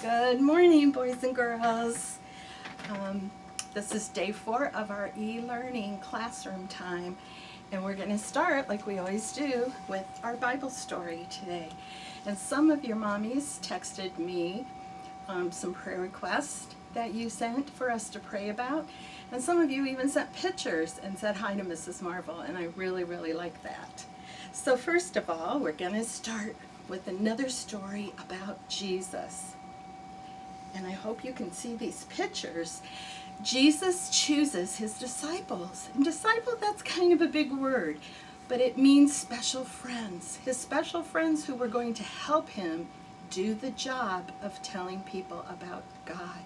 Good morning, boys and girls. This is day 4 of our e-learning classroom time, and we're going to start, like we always do, with our Bible story today. And some of your mommies texted me some prayer requests that you sent for us to pray about, and some of you even sent pictures and said hi to Mrs. Marvel, and I really, really like that. So first of all, we're going to start with another story about Jesus. And I hope you can see these pictures. Jesus chooses his disciples. And disciple, that's kind of a big word, but it means special friends. His special friends who were going to help him do the job of telling people about God.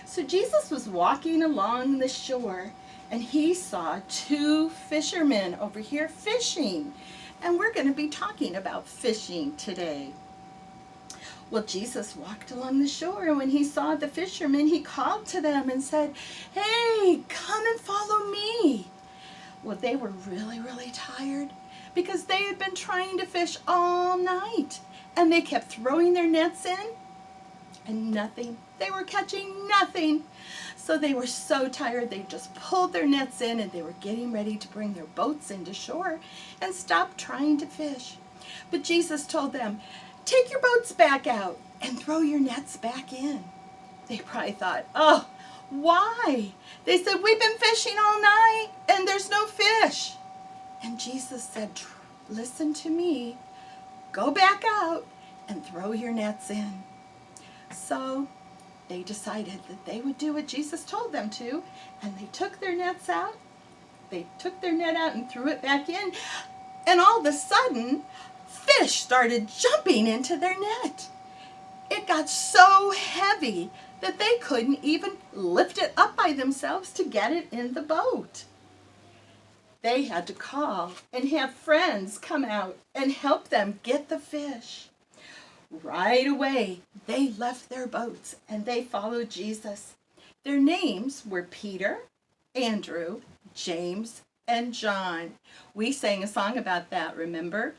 So Jesus was walking along the shore and he saw 2 fishermen over here fishing. And we're going to be talking about fishing today. Well, Jesus walked along the shore, and when he saw the fishermen, he called to them and said, "Hey, come and follow me." Well, they were really, really tired because they had been trying to fish all night, and they kept throwing their nets in, and nothing. They were catching nothing. So they were so tired, they just pulled their nets in, and they were getting ready to bring their boats into shore and stop trying to fish. But Jesus told them, "Take your boats back out and throw your nets back in." They probably thought, "Oh, why?" They said, "We've been fishing all night and there's no fish." And Jesus said, "Listen to me. Go back out and throw your nets in." So they decided that they would do what Jesus told them to, and they took their nets out. They took their net out and threw it back in, and all of a sudden, fish started jumping into their net. It got so heavy that they couldn't even lift it up by themselves to get it in the boat. They had to call and have friends come out and help them get the fish. Right away, they left their boats and they followed Jesus. Their names were Peter, Andrew, James, and John. We sang a song about that, remember?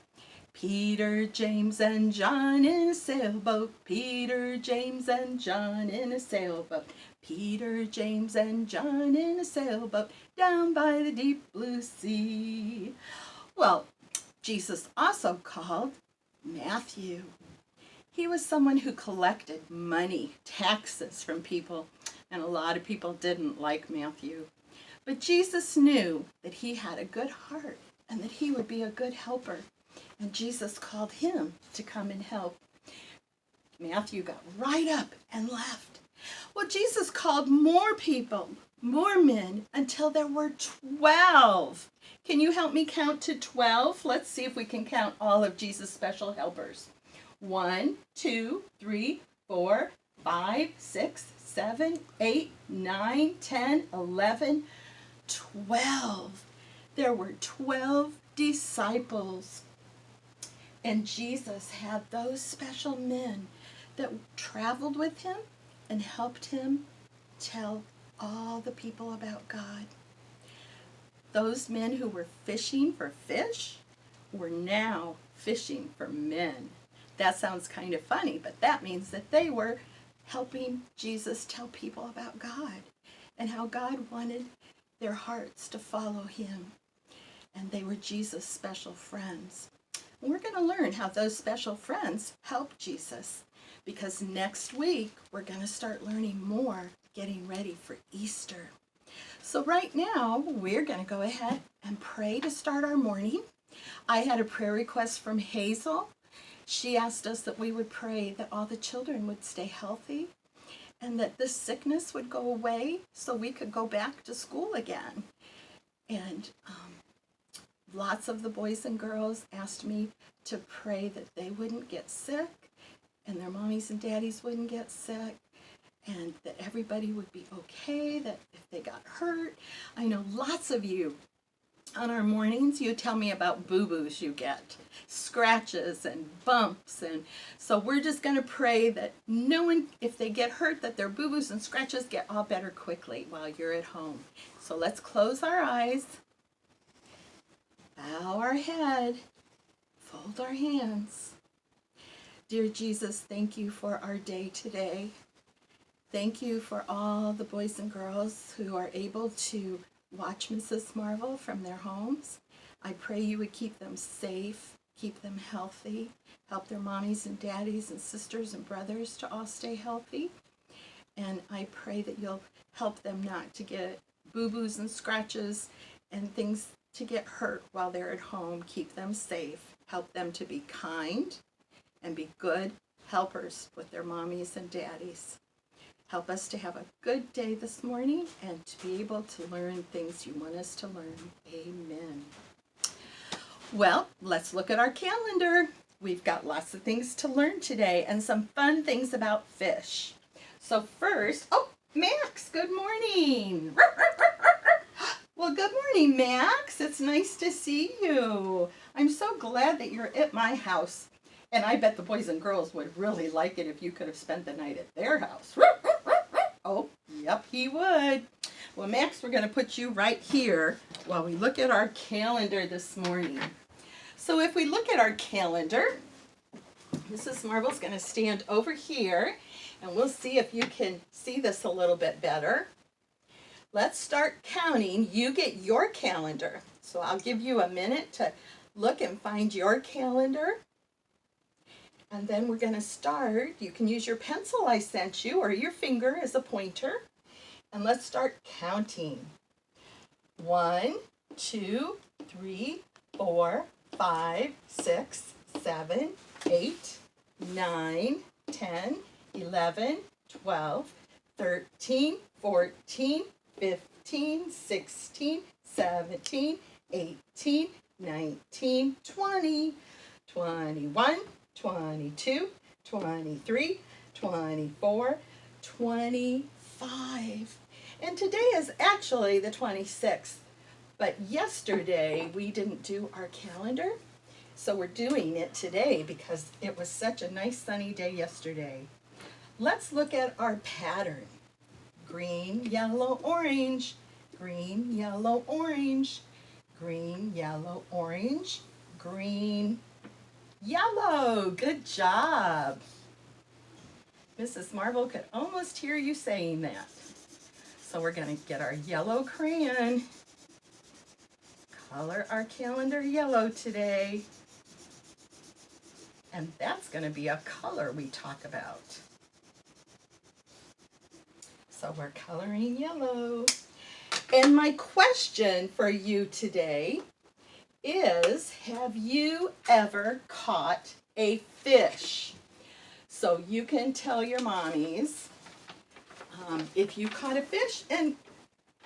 Peter, James, and John in a sailboat. Peter, James, and John in a sailboat. Peter, James, and John in a sailboat down by the deep blue sea. Well, Jesus also called Matthew. He was someone who collected money, taxes from people, and a lot of people didn't like Matthew. But Jesus knew that he had a good heart and that he would be a good helper. And Jesus called him to come and help. Matthew got right up and left. Well, Jesus called more people, more men, until there were 12. Can you help me count to 12? Let's see if we can count all of Jesus' special helpers. 1, 2, 3, 4, 5, 6, 7, 8, 9, 10, 11, 12. There were 12 disciples. And Jesus had those special men that traveled with him and helped him tell all the people about God. Those men who were fishing for fish were now fishing for men. That sounds kind of funny, but that means that they were helping Jesus tell people about God and how God wanted their hearts to follow him. And they were Jesus' special friends. And we're going to learn how those special friends helped Jesus, because next week we're going to start learning more, getting ready for Easter. So right now we're going to go ahead and pray to start our morning. I had a prayer request from Hazel. She asked us that we would pray that all the children would stay healthy and that this sickness would go away so we could go back to school again. And lots of the boys and girls asked me to pray that they wouldn't get sick and their mommies and daddies wouldn't get sick and that everybody would be okay, that if they got hurt. I know lots of you on our mornings, you tell me about boo-boos you get, scratches and bumps. And so we're just going to pray that no one, if they get hurt, that their boo-boos and scratches get all better quickly while you're at home. So let's close our eyes. Bow our head, fold our hands. Dear Jesus, thank you for our day today. Thank you for all the boys and girls who are able to watch Mrs. Marvel from their homes. I pray you would keep them safe, keep them healthy, help their mommies and daddies and sisters and brothers to all stay healthy. And I pray that you'll help them not to get boo-boos and scratches and things to get hurt while they're at home. Keep them safe. Help them to be kind and be good helpers with their mommies and daddies. Help us to have a good day this morning and to be able to learn things you want us to learn. Amen. Well, let's look at our calendar. We've got lots of things to learn today and some fun things about fish. So first, Max, good morning. Well, good morning, Max. It's nice to see you. I'm so glad that you're at my house. And I bet the boys and girls would really like it if you could have spent the night at their house. Oh, yep, he would. Well, Max, we're going to put you right here while we look at our calendar this morning. So if we look at our calendar, Mrs. Marvel's going to stand over here, and we'll see if you can see this a little bit better. Let's start counting. You get your calendar. So I'll give you a minute to look and find your calendar. And then we're going to start. You can use your pencil I sent you or your finger as a pointer. And let's start counting. 1, 2, 3, 4, 5, 6, 7, 8, 9, 10, 11, 12, 13, 14, 15, 16, 17, 18, 19, 20, 21, 22, 23, 24, 25. And today is actually the 26th. But yesterday we didn't do our calendar. So we're doing it today because it was such a nice sunny day yesterday. Let's look at our pattern. Green, yellow, orange. Green, yellow, orange. Green, yellow, orange. Green, yellow. Good job. Mrs. Marvel could almost hear you saying that. So we're going to get our yellow crayon. Color our calendar yellow today. And that's going to be a color we talk about. So we're coloring yellow. And my question for you today is, have you ever caught a fish? So you can tell your mommies if you caught a fish and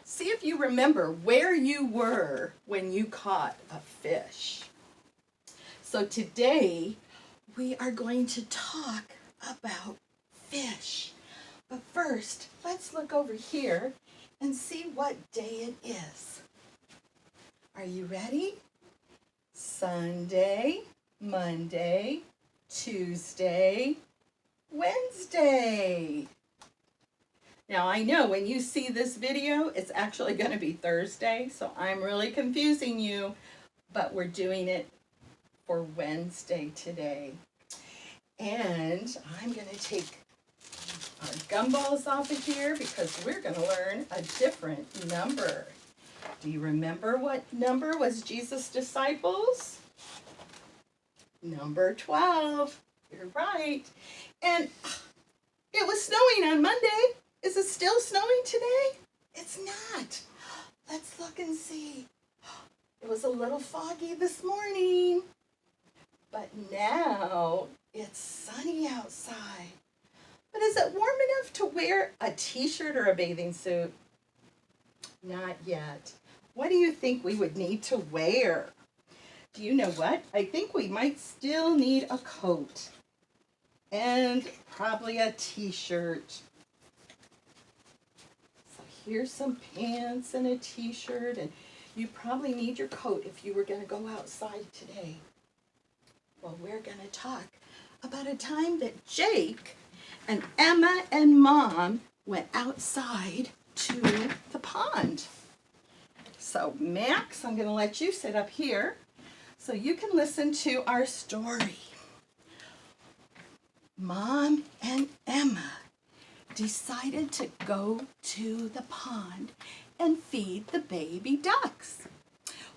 see if you remember where you were when you caught a fish. So today we are going to talk about fish. But first, let's look over here and see what day it is. Are you ready? Sunday, Monday, Tuesday, Wednesday. Now I know when you see this video, it's actually going to be Thursday, so I'm really confusing you, but we're doing it for Wednesday today. And I'm going to take our gumballs off of here because we're going to learn a different number. Do you remember what number was Jesus' disciples? Number 12. You're right. And it was snowing on Monday. Is it still snowing today? It's not. Let's look and see. It was a little foggy this morning, but now it's sunny outside. But is it warm enough to wear a t-shirt or a bathing suit? Not yet. What do you think we would need to wear? Do you know what? I think we might still need a coat and probably a t-shirt. So here's some pants and a t-shirt, and you probably need your coat if you were going to go outside today. Well, we're going to talk about a time that Jake and Emma and Mom went outside to the pond. So Max, I'm going to let you sit up here so you can listen to our story. Mom and Emma decided to go to the pond and feed the baby ducks.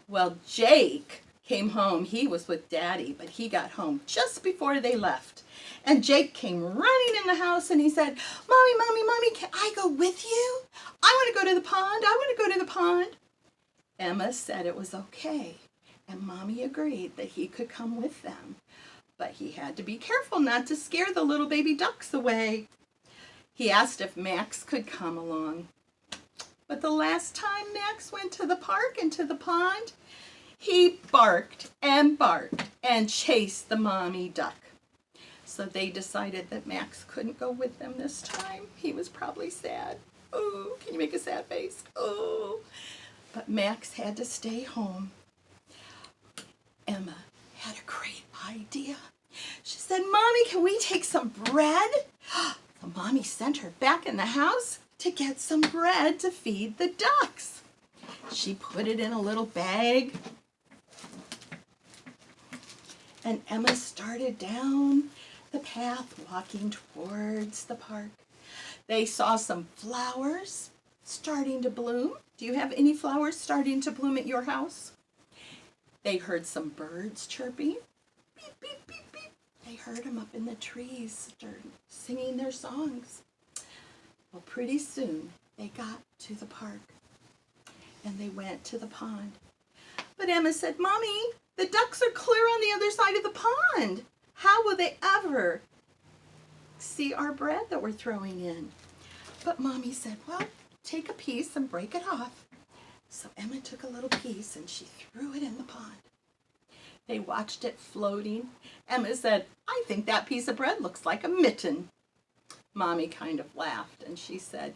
Well, Jake came home. He was with Daddy, but he got home just before they left. And Jake came running in the house and he said, Mommy, Mommy, Mommy, can I go with you? I want to go to the pond. I want to go to the pond. Emma said it was okay, and Mommy agreed that he could come with them. But he had to be careful not to scare the little baby ducks away. He asked if Max could come along. But the last time Max went to the park and to the pond, he barked and chased the mommy duck. So they decided that Max couldn't go with them this time. He was probably sad. Oh, can you make a sad face? Oh. But Max had to stay home. Emma had a great idea. She said, Mommy, can we take some bread? So Mommy sent her back in the house to get some bread to feed the ducks. She put it in a little bag. And Emma started down the path walking towards the park. They saw some flowers starting to bloom. Do you have any flowers starting to bloom at your house? They heard some birds chirping. Beep, beep, beep, beep. They heard them up in the trees singing their songs. Well, pretty soon they got to the park and they went to the pond. But Emma said, Mommy, the ducks are clear on the other side of the pond. How will they ever see our bread that we're throwing in? But Mommy said, well, take a piece and break it off. So Emma took a little piece and she threw it in the pond. They watched it floating. Emma said, I think that piece of bread looks like a mitten. Mommy kind of laughed and she said,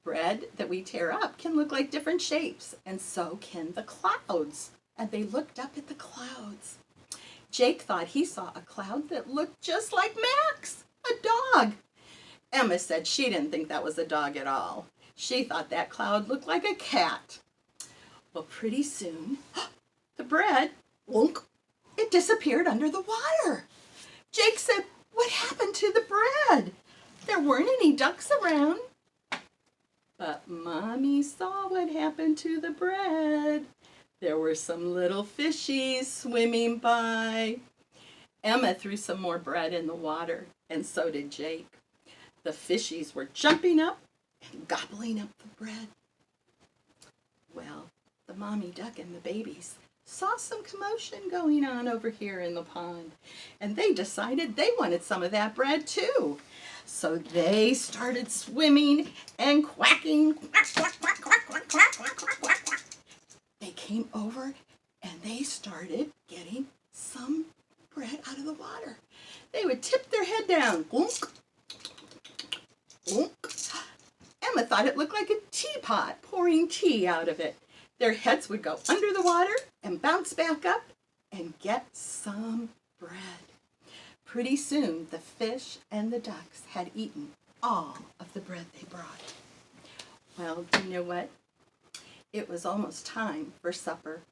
bread that we tear up can look like different shapes, and so can the clouds. And they looked up at the clouds. Jake thought he saw a cloud that looked just like Max, a dog. Emma said she didn't think that was a dog at all. She thought that cloud looked like a cat. Well, pretty soon, the bread, wonk, it disappeared under the water. Jake said, what happened to the bread? There weren't any ducks around. But Mommy saw what happened to the bread. There were some little fishies swimming by. Emma threw some more bread in the water, and so did Jake. The fishies were jumping up and gobbling up the bread. Well, the mommy duck and the babies saw some commotion going on over here in the pond, and they decided they wanted some of that bread too. So they started swimming and quacking. Quack, quack, quack, quack, quack, quack, quack, quack, quack, quack. They came over and they started getting some bread out of the water. They would tip their head down. Glunk, glunk. Emma thought it looked like a teapot pouring tea out of it. Their heads would go under the water and bounce back up and get some bread. Pretty soon, the fish and the ducks had eaten all of the bread they brought. Well, do you know what? It was almost time for supper.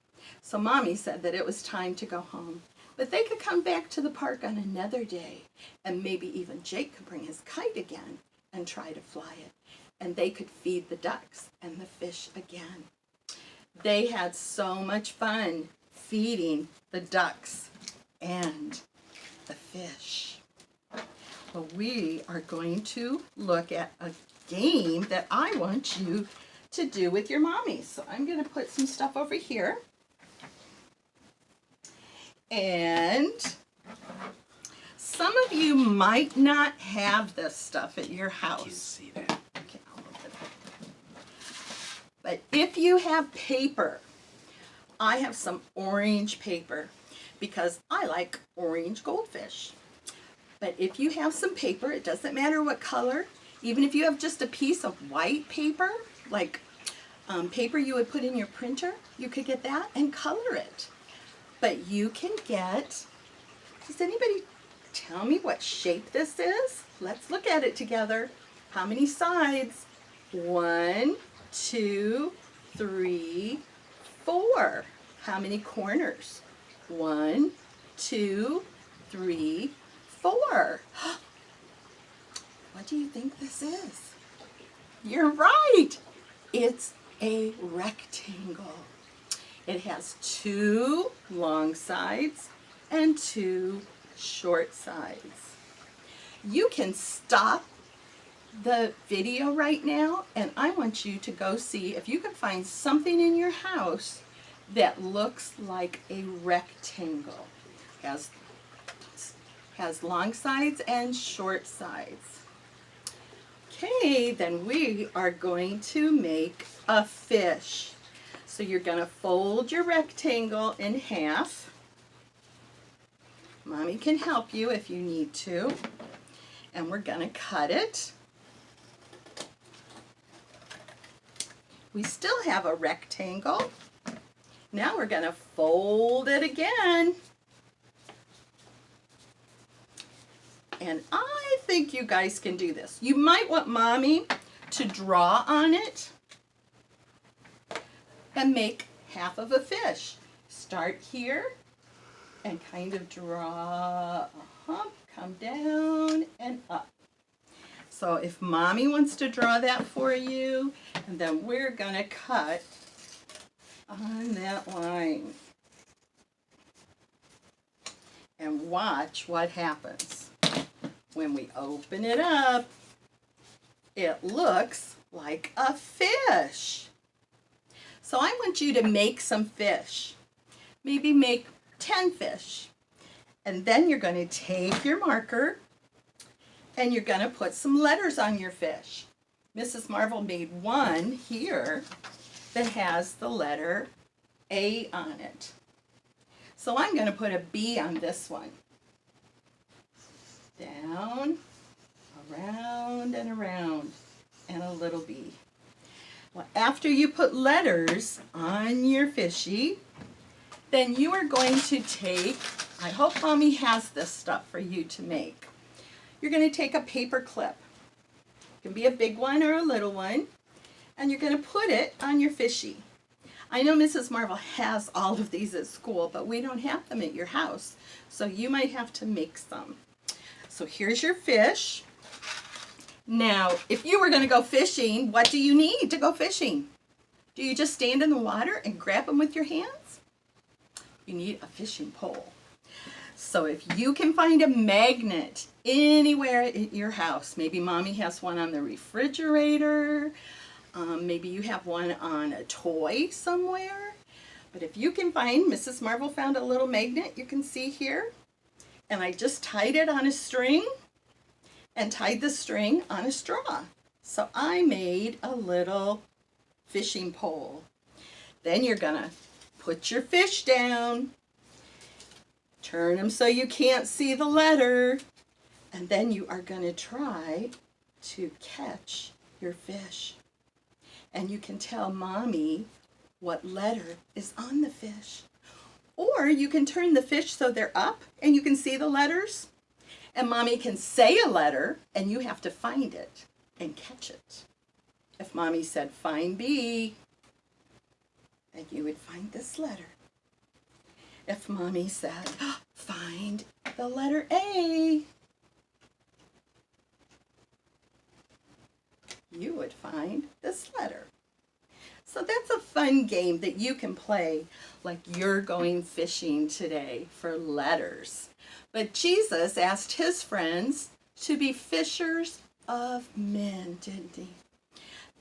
So Mommy said that it was time to go home. But they could come back to the park on another day, and maybe even Jake could bring his kite again and try to fly it. And they could feed the ducks and the fish again. They had so much fun feeding the ducks and the fish. Well, we are going to look at a game that I want you to do with your mommy. So I'm going to put some stuff over here. And some of you might not have this stuff at your house. I can see that. Okay, I'll open it. But if you have paper, I have some orange paper because I like orange goldfish. But if you have some paper, it doesn't matter what color, even if you have just a piece of white paper, like paper you would put in your printer, you could get that and color it. But you can get, does anybody tell me what shape this is? Let's look at it together. How many sides? 1, 2, 3, 4. How many corners? 1, 2, 3, 4. What do you think this is? You're right. It's a rectangle. It has 2 long sides and 2 short sides. You can stop the video right now, and I want you to go see if you can find something in your house that looks like a rectangle. Has long sides and short sides. Okay, then we are going to make a fish. So you're going to fold your rectangle in half. Mommy can help you if you need to. And we're going to cut it. We still have a rectangle. Now we're going to fold it again. And I think you guys can do this. You might want Mommy to draw on it and make half of a fish. Start here and kind of draw a hump, come down and up. So if Mommy wants to draw that for you, and then we're going to cut on that line. And watch what happens. When we open it up, it looks like a fish. So I want you to make some fish. Maybe make 10 fish. And then you're going to take your marker and you're going to put some letters on your fish. Mrs. Marvel made one here that has the letter A on it. So I'm going to put a B on this one. Down, around and around, and a little B. Well, after you put letters on your fishy, then you are going to take, I hope Mommy has this stuff for you to make. You're going to take a paper clip. It can be a big one or a little one, and you're going to put it on your fishy. I know Mrs. Marvel has all of these at school, but we don't have them at your house, so you might have to make some. So here's your fish. Now, if you were going to go fishing, what do you need to go fishing? Do you just stand in the water and grab them with your hands? You need a fishing pole. So if you can find a magnet anywhere at your house, maybe Mommy has one on the refrigerator, maybe you have one on a toy somewhere, but if you can find, Mrs. Marvel found a little magnet you can see here, and I just tied it on a string and tied the string on a straw. So I made a little fishing pole. Then you're gonna put your fish down, turn them so you can't see the letter, and then you are gonna try to catch your fish. And you can tell Mommy what letter is on the fish. Or you can turn the fish so they're up and you can see the letters. And Mommy can say a letter and you have to find it and catch it. If Mommy said, find B, then you would find this letter. If Mommy said, find the letter A, you would find this letter. So that's a fun game that you can play like you're going fishing today for letters. But Jesus asked his friends to be fishers of men, didn't he?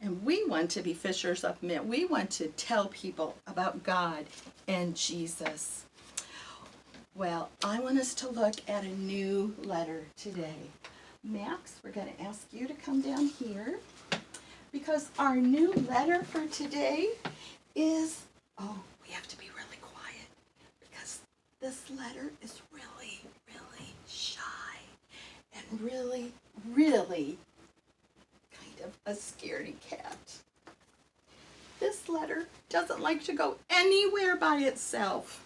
And we want to be fishers of men. We want to tell people about God and Jesus. Well, I want us to look at a new letter today. Max, we're going to ask you to come down here because our new letter for today is, we have to be really quiet because this letter is really, really shy and really, really kind of a scaredy cat. This letter doesn't like to go anywhere by itself.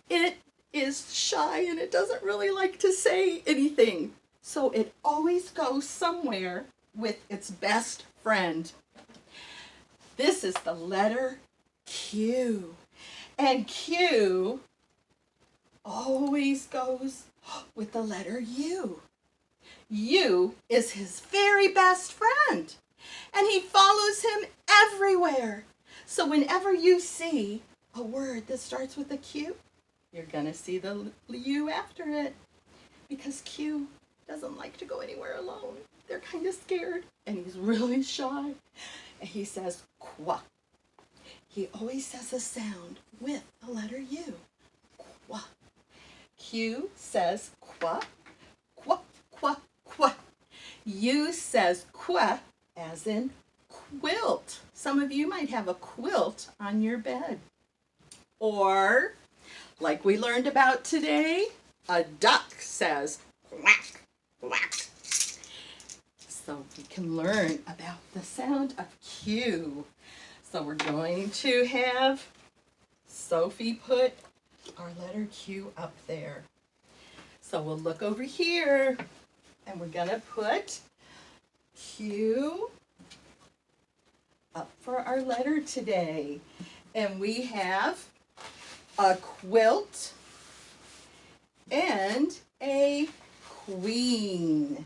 It is shy and it doesn't really like to say anything. So it always goes somewhere with its best friend. This is the letter Q. And Q always goes with the letter U. You is his very best friend, and he follows him everywhere. So whenever you see a word that starts with a Q, you're going to see the U after it, because Q doesn't like to go anywhere alone. They're kind of scared, and he's really shy. And he says, qua. He always says a sound with the letter U. Qua. Q says qua, qua, qua, qua. U says qua, as in quilt. Some of you might have a quilt on your bed. Or, like we learned about today, a duck says quack, quack. So we can learn about the sound of Q. So we're going to have Sophie put our letter Q up there. So we'll look over here, and we're going to put Q up for our letter today. And we have a quilt and a queen.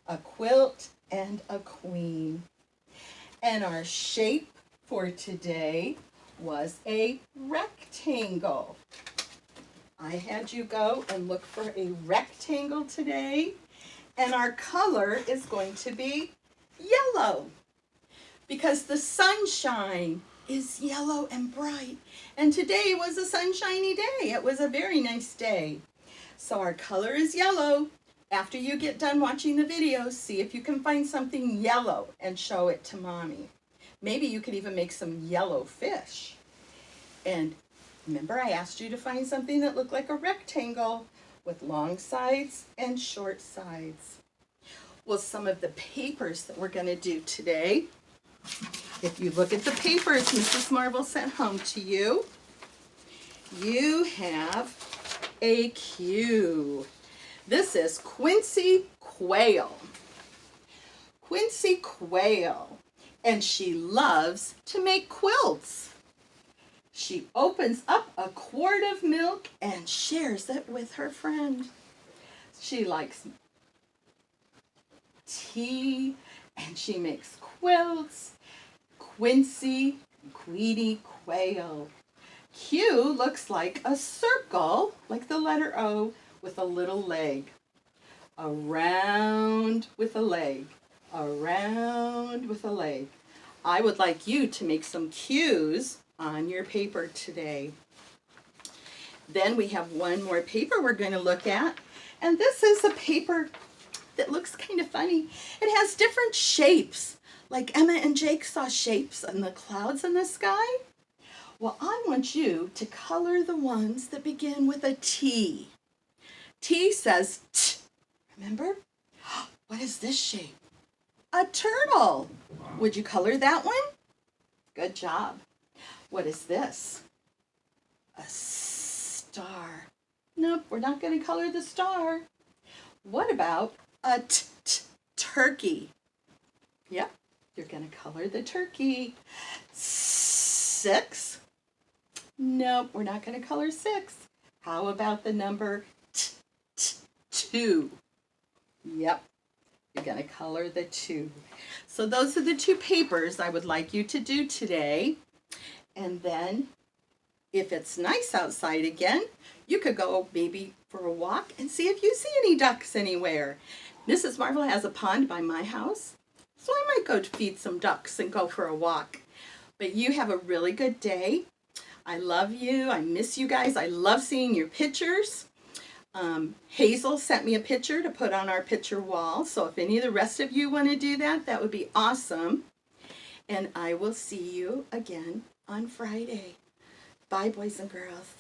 A quilt and a queen. And our shape for today was a rectangle. I had you go and look for a rectangle today, and our color is going to be yellow, because the sunshine is yellow and bright, and today was a sunshiny day. It was a very nice day. So our color is yellow. After you get done watching the video, see if you can find something yellow and show it to Mommy. Maybe you could even make some yellow fish. And remember, I asked you to find something that looked like a rectangle with long sides and short sides. Well, some of the papers that we're going to do today, if you look at the papers Mrs. Marvel sent home to you, you have a Q. This is Quincy Quayle. Quincy Quayle, and she loves to make quilts. She opens up a quart of milk and shares it with her friend. She likes tea, and she makes quilts. Quincy Queedy Quayle. Q looks like a circle, like the letter O, with a little leg. Around with a leg. Around with a leg. I would like you to make some Q's on your paper today. Then we have one more paper we're going to look at, and this is a paper that looks kind of funny. It has different shapes, like Emma and Jake saw shapes in the clouds in the sky. Well, I want you to color the ones that begin with a T. T says T. Remember? What is this shape? A turtle. Would you color that one? Good job. What is this? A star. Nope, we're not going to color the star. What about a turkey? Yep, you're going to color the turkey. 6. Nope, we're not going to color 6. How about the number 2? Yep, you're going to color the 2. So those are the 2 papers I would like you to do today. And then, if it's nice outside again, you could go maybe for a walk and see if you see any ducks anywhere. Mrs. Marvel has a pond by my house, so I might go to feed some ducks and go for a walk. But you have a really good day. I love you. I miss you guys. I love seeing your pictures. Hazel sent me a picture to put on our picture wall, so if any of the rest of you want to do that, that would be awesome. And I will see you again on Friday. Bye, boys and girls.